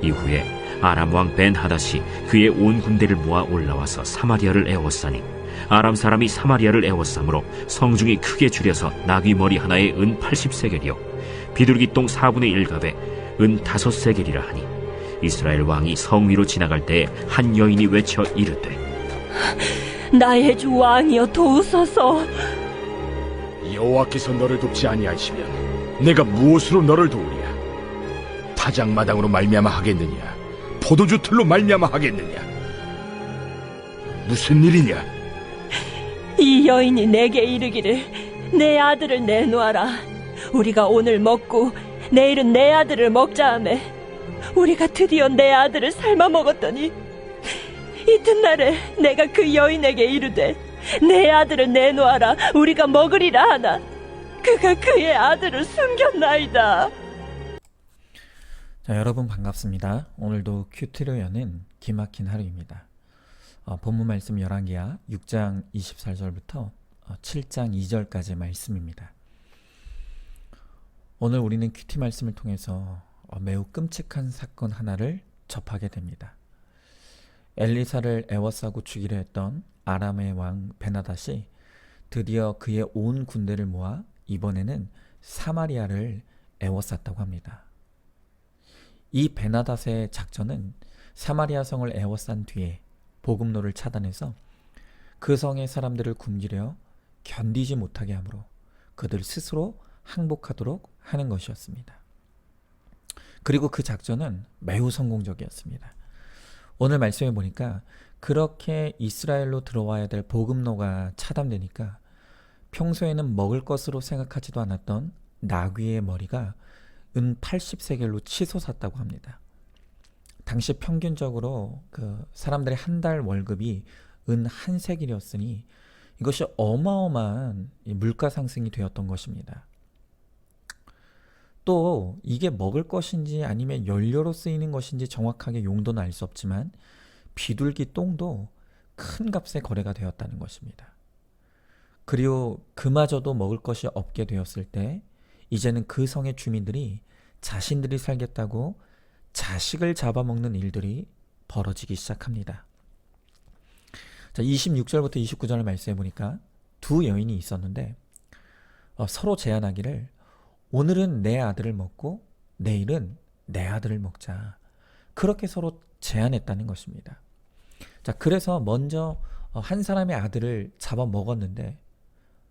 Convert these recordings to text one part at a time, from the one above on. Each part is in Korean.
이후에 아람 왕 벤하닷이 그의 온 군대를 모아 올라와서 사마리아를 에워싸니 아람 사람이 사마리아를 에워싸므로 성중이 크게 줄여서 나귀 머리 하나에 은 80세겔이요 비둘기 똥 4분의 1갑에 은 5세겔이라 하니 이스라엘 왕이 성 위로 지나갈 때에 한 여인이 외쳐 이르되 나의 주 왕이여 도우소서. 여호와께서 너를 돕지 아니하시면 내가 무엇으로 너를 도우랴? 타작마당으로 말미암아 하겠느냐? 포도주 틀로 말미암아 하겠느냐? 무슨 일이냐? 이 여인이 내게 이르기를 내 아들을 내놓아라. 우리가 오늘 먹고 내일은 내 아들을 먹자 하매 우리가 드디어 내 아들을 삶아 먹었더니 이튿날에 내가 그 여인에게 이르되 내 아들을 내놓아라 우리가 먹으리라 하나 그가 그의 아들을 숨겼나이다. 자, 여러분 반갑습니다. 오늘도 큐티로 여는 기막힌 하루입니다. 본문 말씀 열왕기하 6장 24절부터 7장 2절까지의 말씀입니다. 오늘 우리는 큐티 말씀을 통해서 매우 끔찍한 사건 하나를 접하게 됩니다. 엘리사를 에워싸고 죽이려 했던 아람의 왕 베나닷이 드디어 그의 온 군대를 모아 이번에는 사마리아를 에워쌌다고 합니다. 이 베나닷의 작전은 사마리아 성을 에워싼 뒤에 보급로를 차단해서 그 성의 사람들을 굶기려 견디지 못하게 하므로 그들 스스로 항복하도록 하는 것이었습니다. 그리고 그 작전은 매우 성공적이었습니다. 오늘 말씀해 보니까 그렇게 이스라엘로 들어와야 될 보급로가 차단되니까 평소에는 먹을 것으로 생각하지도 않았던 나귀의 머리가 은 80세겔로 치솟았다고 합니다. 당시 평균적으로 그 사람들의 한 달 월급이 은 1세겔이었으니 이것이 어마어마한 물가 상승이 되었던 것입니다. 또 이게 먹을 것인지 아니면 연료로 쓰이는 것인지 정확하게 용도는 알 수 없지만 비둘기 똥도 큰 값에 거래가 되었다는 것입니다. 그리고 그마저도 먹을 것이 없게 되었을 때 이제는 그 성의 주민들이 자신들이 살겠다고 자식을 잡아먹는 일들이 벌어지기 시작합니다. 자, 26절부터 29절을 말씀해 보니까 두 여인이 있었는데 서로 제안하기를 오늘은 내 아들을 먹고 내일은 내 아들을 먹자. 그렇게 서로 제안했다는 것입니다. 자, 그래서 먼저 한 사람의 아들을 잡아먹었는데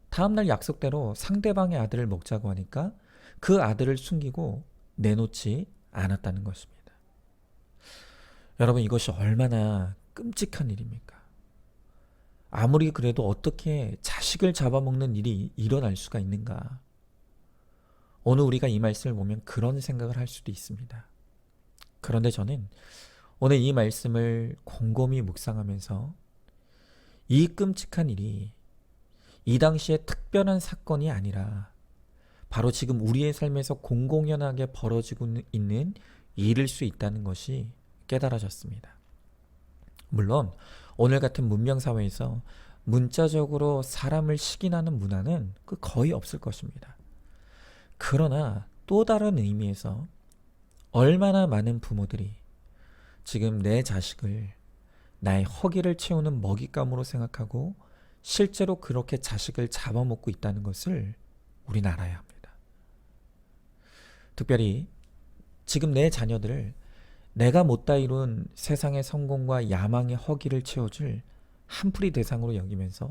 다음날 약속대로 상대방의 아들을 먹자고 하니까 그 아들을 숨기고 내놓지 않았다는 것입니다. 여러분, 이것이 얼마나 끔찍한 일입니까? 아무리 그래도 어떻게 자식을 잡아먹는 일이 일어날 수가 있는가? 오늘 우리가 이 말씀을 보면 그런 생각을 할 수도 있습니다. 그런데 저는 오늘 이 말씀을 곰곰이 묵상하면서 이 끔찍한 일이 이 당시에 특별한 사건이 아니라 바로 지금 우리의 삶에서 공공연하게 벌어지고 있는 일일 수 있다는 것이 깨달아졌습니다. 물론 오늘 같은 문명사회에서 문자적으로 사람을 시기하는 문화는 거의 없을 것입니다. 그러나 또 다른 의미에서 얼마나 많은 부모들이 지금 내 자식을 나의 허기를 채우는 먹잇감으로 생각하고 실제로 그렇게 자식을 잡아먹고 있다는 것을 우리는 알아야 합니다. 특별히 지금 내 자녀들을 내가 못다 이룬 세상의 성공과 야망의 허기를 채워줄 한풀이 대상으로 여기면서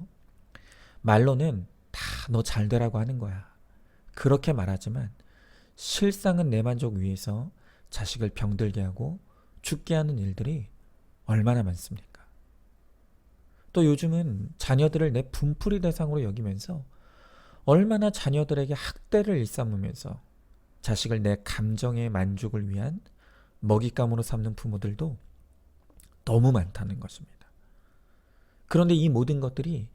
말로는 다 너 잘되라고 하는 거야. 그렇게 말하지만 실상은 내 만족 위해서 자식을 병들게 하고 죽게 하는 일들이 얼마나 많습니까? 또 요즘은 자녀들을 내 분풀이 대상으로 여기면서 얼마나 자녀들에게 학대를 일삼으면서 자식을 내 감정의 만족을 위한 먹잇감으로 삼는 부모들도 너무 많다는 것입니다. 그런데 이 모든 것들이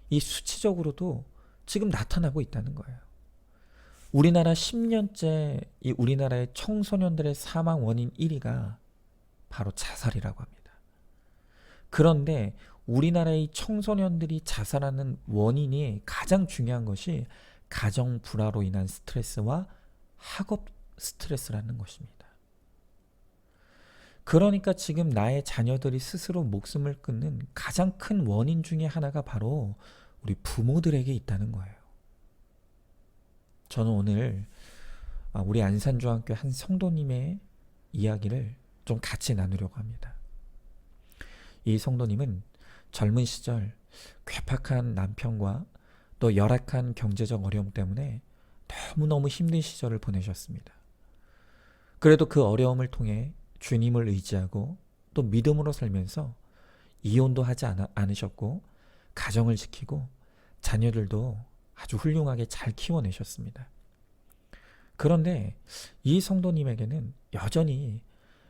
이 수치적으로도 지금 나타나고 있다는 거예요. 우리나라 10년째 이 우리나라의 청소년들의 사망 원인 1위가 바로 자살이라고 합니다. 그런데 우리나라의 청소년들이 자살하는 원인이 가장 중요한 것이 가정 불화로 인한 스트레스와 학업 스트레스라는 것입니다. 그러니까 지금 나의 자녀들이 스스로 목숨을 끊는 가장 큰 원인 중에 하나가 바로 우리 부모들에게 있다는 거예요. 저는 오늘 우리 안산중학교 한 성도님의 이야기를 좀 같이 나누려고 합니다. 이 성도님은 젊은 시절 괴팍한 남편과 또 열악한 경제적 어려움 때문에 너무너무 힘든 시절을 보내셨습니다. 그래도 그 어려움을 통해 주님을 의지하고 또 믿음으로 살면서 이혼도 하지 않으셨고 가정을 지키고 자녀들도 아주 훌륭하게 잘 키워내셨습니다. 그런데 이 성도님에게는 여전히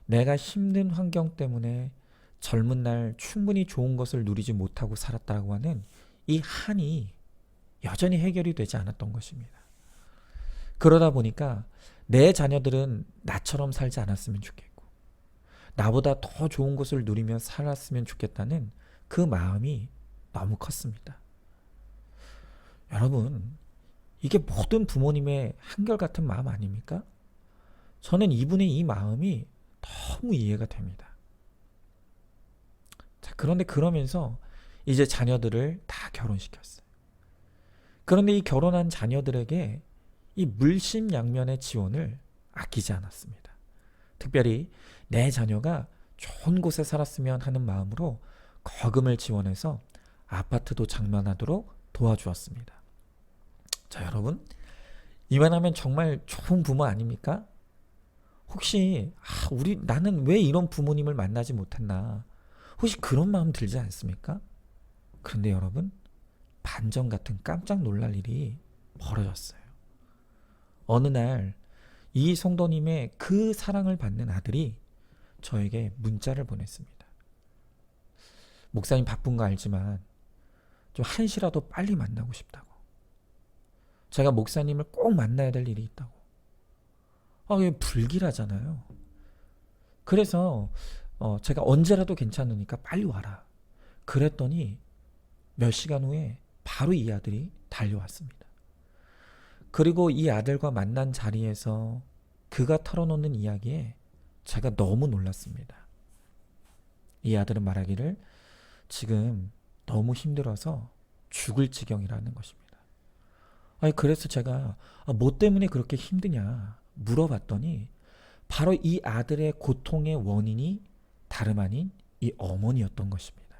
내가 힘든 환경 때문에 젊은 날 충분히 좋은 것을 누리지 못하고 살았다고 하는 이 한이 여전히 해결이 되지 않았던 것입니다. 그러다 보니까 내 자녀들은 나처럼 살지 않았으면 좋겠고 나보다 더 좋은 것을 누리며 살았으면 좋겠다는 그 마음이 너무 컸습니다. 여러분, 이게 모든 부모님의 한결같은 마음 아닙니까? 저는 이분의 이 마음이 너무 이해가 됩니다. 자, 그런데 그러면서 이제 자녀들을 다 결혼시켰어요. 그런데 이 결혼한 자녀들에게 이 물심양면의 지원을 아끼지 않았습니다. 특별히 내 자녀가 좋은 곳에 살았으면 하는 마음으로 거금을 지원해서 아파트도 장만하도록 도와주었습니다. 자, 여러분, 이만하면 정말 좋은 부모 아닙니까? 혹시 나는 왜 이런 부모님을 만나지 못했나? 혹시 그런 마음 들지 않습니까? 그런데 여러분, 반전 같은 깜짝 놀랄 일이 벌어졌어요. 어느 날 이 성도님의 그 사랑을 받는 아들이 저에게 문자를 보냈습니다. 목사님 바쁜 거 알지만 좀 한시라도 빨리 만나고 싶다고. 제가 목사님을 꼭 만나야 될 일이 있다고. 이게 불길하잖아요. 그래서 제가 언제라도 괜찮으니까 빨리 와라. 그랬더니 몇 시간 후에 바로 이 아들이 달려왔습니다. 그리고 이 아들과 만난 자리에서 그가 털어놓는 이야기에 제가 너무 놀랐습니다. 이 아들은 말하기를 지금 너무 힘들어서 죽을 지경이라는 것입니다. 그래서 제가 뭐 때문에 그렇게 힘드냐 물어봤더니 바로 이 아들의 고통의 원인이 다름 아닌 이 어머니였던 것입니다.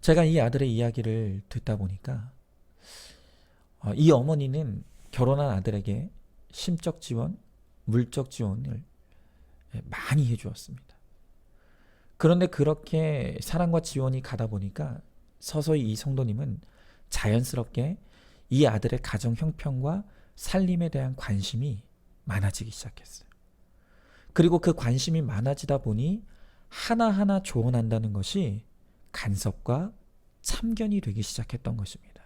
제가 이 아들의 이야기를 듣다 보니까 이 어머니는 결혼한 아들에게 심적 지원, 물적 지원을 많이 해주었습니다. 그런데 그렇게 사랑과 지원이 가다 보니까 서서히 이 성도님은 자연스럽게 이 아들의 가정 형편과 살림에 대한 관심이 많아지기 시작했어요. 그리고 그 관심이 많아지다 보니 하나하나 조언한다는 것이 간섭과 참견이 되기 시작했던 것입니다.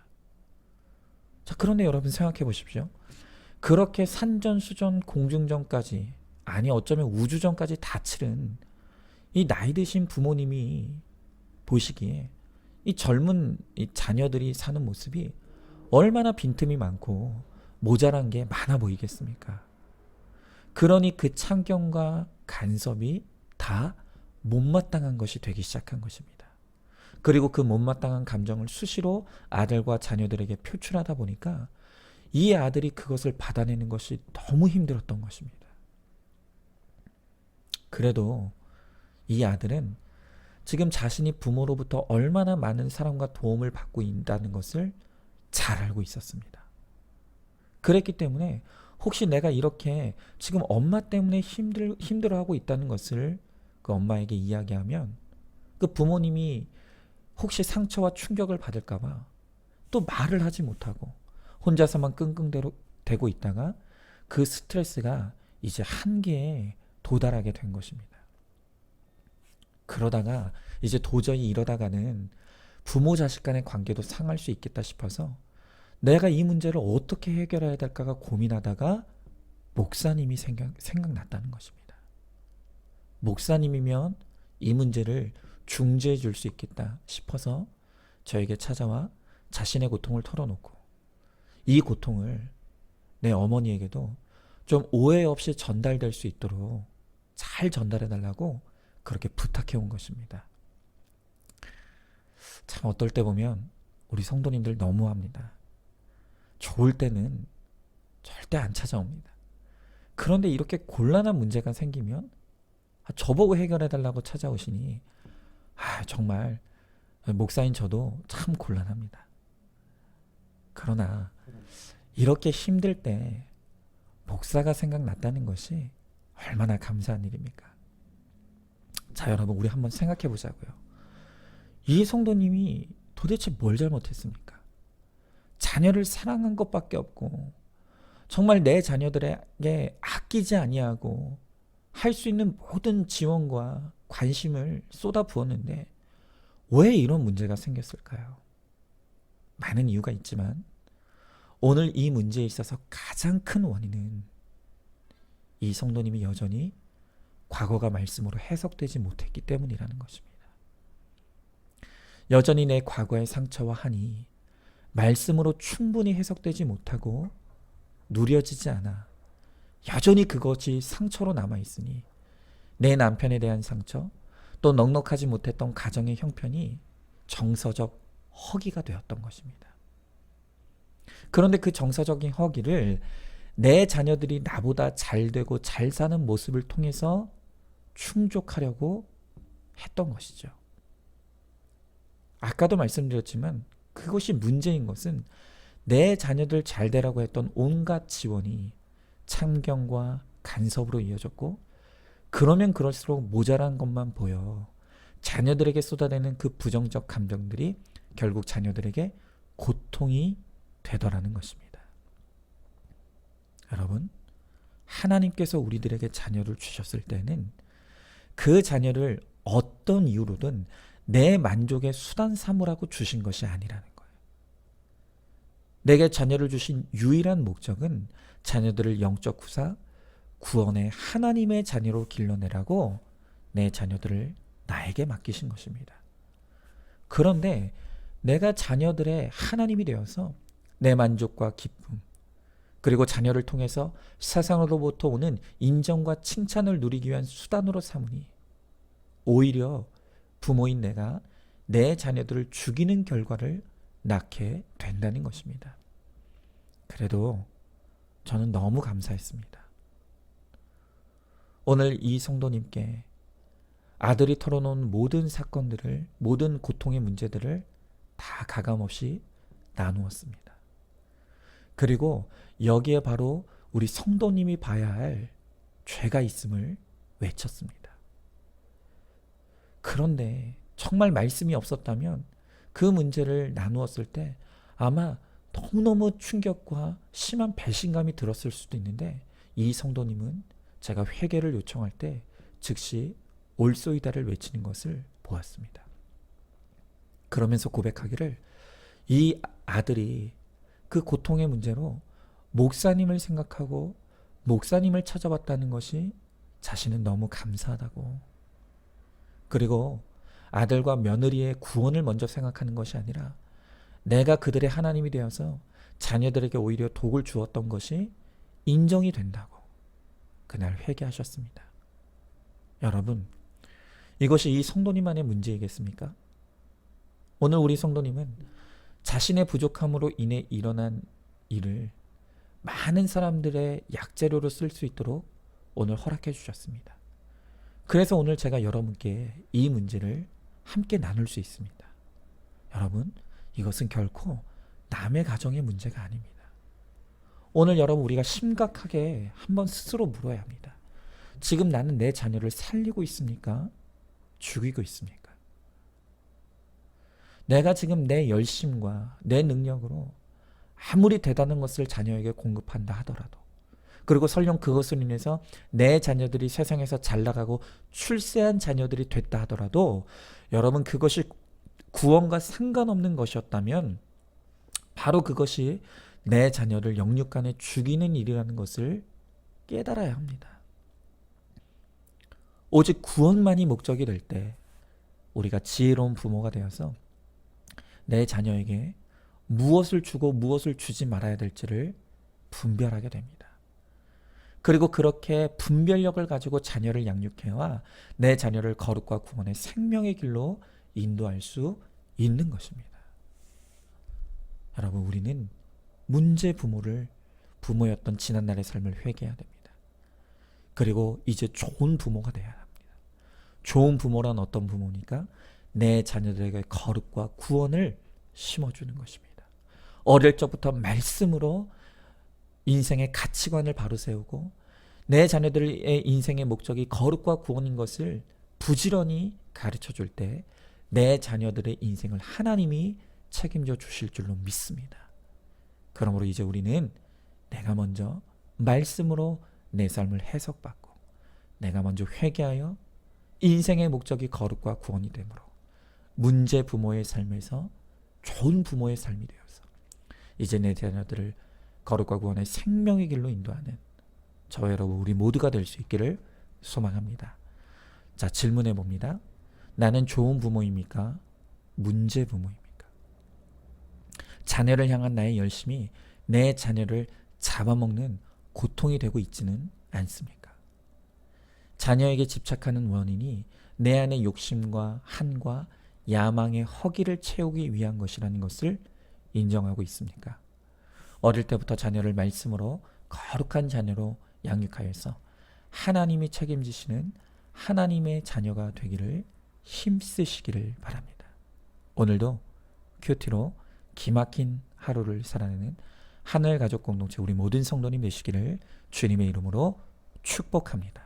자, 그런데 여러분 생각해 보십시오. 그렇게 산전수전 공중전까지, 아니 어쩌면 우주전까지 다 치른 이 나이 드신 부모님이 보시기에 이 젊은 이 자녀들이 사는 모습이 얼마나 빈틈이 많고 모자란 게 많아 보이겠습니까? 그러니 그 참견과 간섭이 다 못마땅한 것이 되기 시작한 것입니다. 그리고 그 못마땅한 감정을 수시로 아들과 자녀들에게 표출하다 보니까 이 아들이 그것을 받아내는 것이 너무 힘들었던 것입니다. 그래도 이 아들은 지금 자신이 부모로부터 얼마나 많은 사랑과 도움을 받고 있다는 것을 잘 알고 있었습니다. 그랬기 때문에 혹시 내가 이렇게 지금 엄마 때문에 힘들어하고 있다는 것을 그 엄마에게 이야기하면 그 부모님이 혹시 상처와 충격을 받을까봐 또 말을 하지 못하고 혼자서만 끙끙대고 있다가 그 스트레스가 이제 한계에 도달하게 된 것입니다. 그러다가 이제 도저히 이러다가는 부모 자식 간의 관계도 상할 수 있겠다 싶어서 내가 이 문제를 어떻게 해결해야 될까가 고민하다가 목사님이 생각났다는 것입니다. 목사님이면 이 문제를 중재해 줄 수 있겠다 싶어서 저에게 찾아와 자신의 고통을 털어놓고 이 고통을 내 어머니에게도 좀 오해 없이 전달될 수 있도록 잘 전달해 달라고 그렇게 부탁해 온 것입니다. 참 어떨 때 보면 우리 성도님들 너무합니다. 좋을 때는 절대 안 찾아옵니다. 그런데 이렇게 곤란한 문제가 생기면 저보고 해결해 달라고 찾아오시니 정말 목사인 저도 참 곤란합니다. 그러나 이렇게 힘들 때 목사가 생각났다는 것이 얼마나 감사한 일입니까? 자, 여러분, 우리 한번 생각해 보자고요. 이 성도님이 도대체 뭘 잘못했습니까? 자녀를 사랑한 것밖에 없고 정말 내 자녀들에게 아끼지 아니하고 할 수 있는 모든 지원과 관심을 쏟아 부었는데 왜 이런 문제가 생겼을까요? 많은 이유가 있지만 오늘 이 문제에 있어서 가장 큰 원인은 이 성도님이 여전히 과거가 말씀으로 해석되지 못했기 때문이라는 것입니다. 여전히 내 과거의 상처와 한이 말씀으로 충분히 해석되지 못하고 누려지지 않아 여전히 그것이 상처로 남아있으니 내 남편에 대한 상처, 또 넉넉하지 못했던 가정의 형편이 정서적 허기가 되었던 것입니다. 그런데 그 정서적인 허기를 내 자녀들이 나보다 잘 되고 잘 사는 모습을 통해서 충족하려고 했던 것이죠. 아까도 말씀드렸지만 그것이 문제인 것은 내 자녀들 잘 되라고 했던 온갖 지원이 참견과 간섭으로 이어졌고, 그러면 그럴수록 모자란 것만 보여 자녀들에게 쏟아내는 그 부정적 감정들이 결국 자녀들에게 고통이 되더라는 것입니다. 여러분, 하나님께서 우리들에게 자녀를 주셨을 때는 그 자녀를 어떤 이유로든 내 만족의 수단 삼으라고 주신 것이 아니라는 거예요. 내게 자녀를 주신 유일한 목적은 자녀들을 영적 구사, 구원의 하나님의 자녀로 길러내라고 내 자녀들을 나에게 맡기신 것입니다. 그런데 내가 자녀들의 하나님이 되어서 내 만족과 기쁨, 그리고 자녀를 통해서 세상으로부터 오는 인정과 칭찬을 누리기 위한 수단으로 삼으니 오히려 부모인 내가 내 자녀들을 죽이는 결과를 낳게 된다는 것입니다. 그래도 저는 너무 감사했습니다. 오늘 이 성도님께 아들이 털어놓은 모든 사건들을, 모든 고통의 문제들을 다 가감없이 나누었습니다. 그리고 여기에 바로 우리 성도님이 봐야 할 죄가 있음을 외쳤습니다. 그런데 정말 말씀이 없었다면 그 문제를 나누었을 때 아마 너무너무 충격과 심한 배신감이 들었을 수도 있는데, 이 성도님은 제가 회개를 요청할 때 즉시 올소이다를 외치는 것을 보았습니다. 그러면서 고백하기를 이 아들이 그 고통의 문제로 목사님을 생각하고 목사님을 찾아왔다는 것이 자신은 너무 감사하다고, 그리고 아들과 며느리의 구원을 먼저 생각하는 것이 아니라 내가 그들의 하나님이 되어서 자녀들에게 오히려 독을 주었던 것이 인정이 된다고 그날 회개하셨습니다. 여러분, 이것이 이 성도님만의 문제이겠습니까? 오늘 우리 성도님은 자신의 부족함으로 인해 일어난 일을 많은 사람들의 약재료로 쓸 수 있도록 오늘 허락해 주셨습니다. 그래서 오늘 제가 여러분께 이 문제를 함께 나눌 수 있습니다. 여러분, 이것은 결코 남의 가정의 문제가 아닙니다. 오늘 여러분, 우리가 심각하게 한번 스스로 물어야 합니다. 지금 나는 내 자녀를 살리고 있습니까? 죽이고 있습니까? 내가 지금 내 열심과 내 능력으로 아무리 대단한 것을 자녀에게 공급한다 하더라도, 그리고 설령 그것으로 인해서 내 자녀들이 세상에서 잘 나가고 출세한 자녀들이 됐다 하더라도, 여러분, 그것이 구원과 상관없는 것이었다면 바로 그것이 내 자녀를 영육간에 죽이는 일이라는 것을 깨달아야 합니다. 오직 구원만이 목적이 될 때 우리가 지혜로운 부모가 되어서 내 자녀에게 무엇을 주고 무엇을 주지 말아야 될지를 분별하게 됩니다. 그리고 그렇게 분별력을 가지고 자녀를 양육해와 내 자녀를 거룩과 구원의 생명의 길로 인도할 수 있는 것입니다. 여러분, 우리는 문제 부모였던 지난날의 삶을 회개해야 됩니다. 그리고 이제 좋은 부모가 되어야 합니다. 좋은 부모란 어떤 부모니까 내 자녀들에게 거룩과 구원을 심어주는 것입니다. 어릴 적부터 말씀으로 인생의 가치관을 바로 세우고 내 자녀들의 인생의 목적이 거룩과 구원인 것을 부지런히 가르쳐 줄 때 내 자녀들의 인생을 하나님이 책임져 주실 줄로 믿습니다. 그러므로 이제 우리는 내가 먼저 말씀으로 내 삶을 해석받고 내가 먼저 회개하여 인생의 목적이 거룩과 구원이 되므로 문제 부모의 삶에서 좋은 부모의 삶이 되어서 이제 내 자녀들을 거룩과 구원의 생명의 길로 인도하는 저와 여러분 우리 모두가 될 수 있기를 소망합니다. 자, 질문해 봅니다. 나는 좋은 부모입니까? 문제 부모입니까? 자녀를 향한 나의 열심이 내 자녀를 잡아먹는 고통이 되고 있지는 않습니까? 자녀에게 집착하는 원인이 내 안의 욕심과 한과 야망의 허기를 채우기 위한 것이라는 것을 인정하고 있습니까? 어릴 때부터 자녀를 말씀으로 거룩한 자녀로 양육하여서 하나님이 책임지시는 하나님의 자녀가 되기를 힘쓰시기를 바랍니다. 오늘도 큐티로 기막힌 하루를 살아내는 하늘 가족 공동체 우리 모든 성도님 되시기를 주님의 이름으로 축복합니다.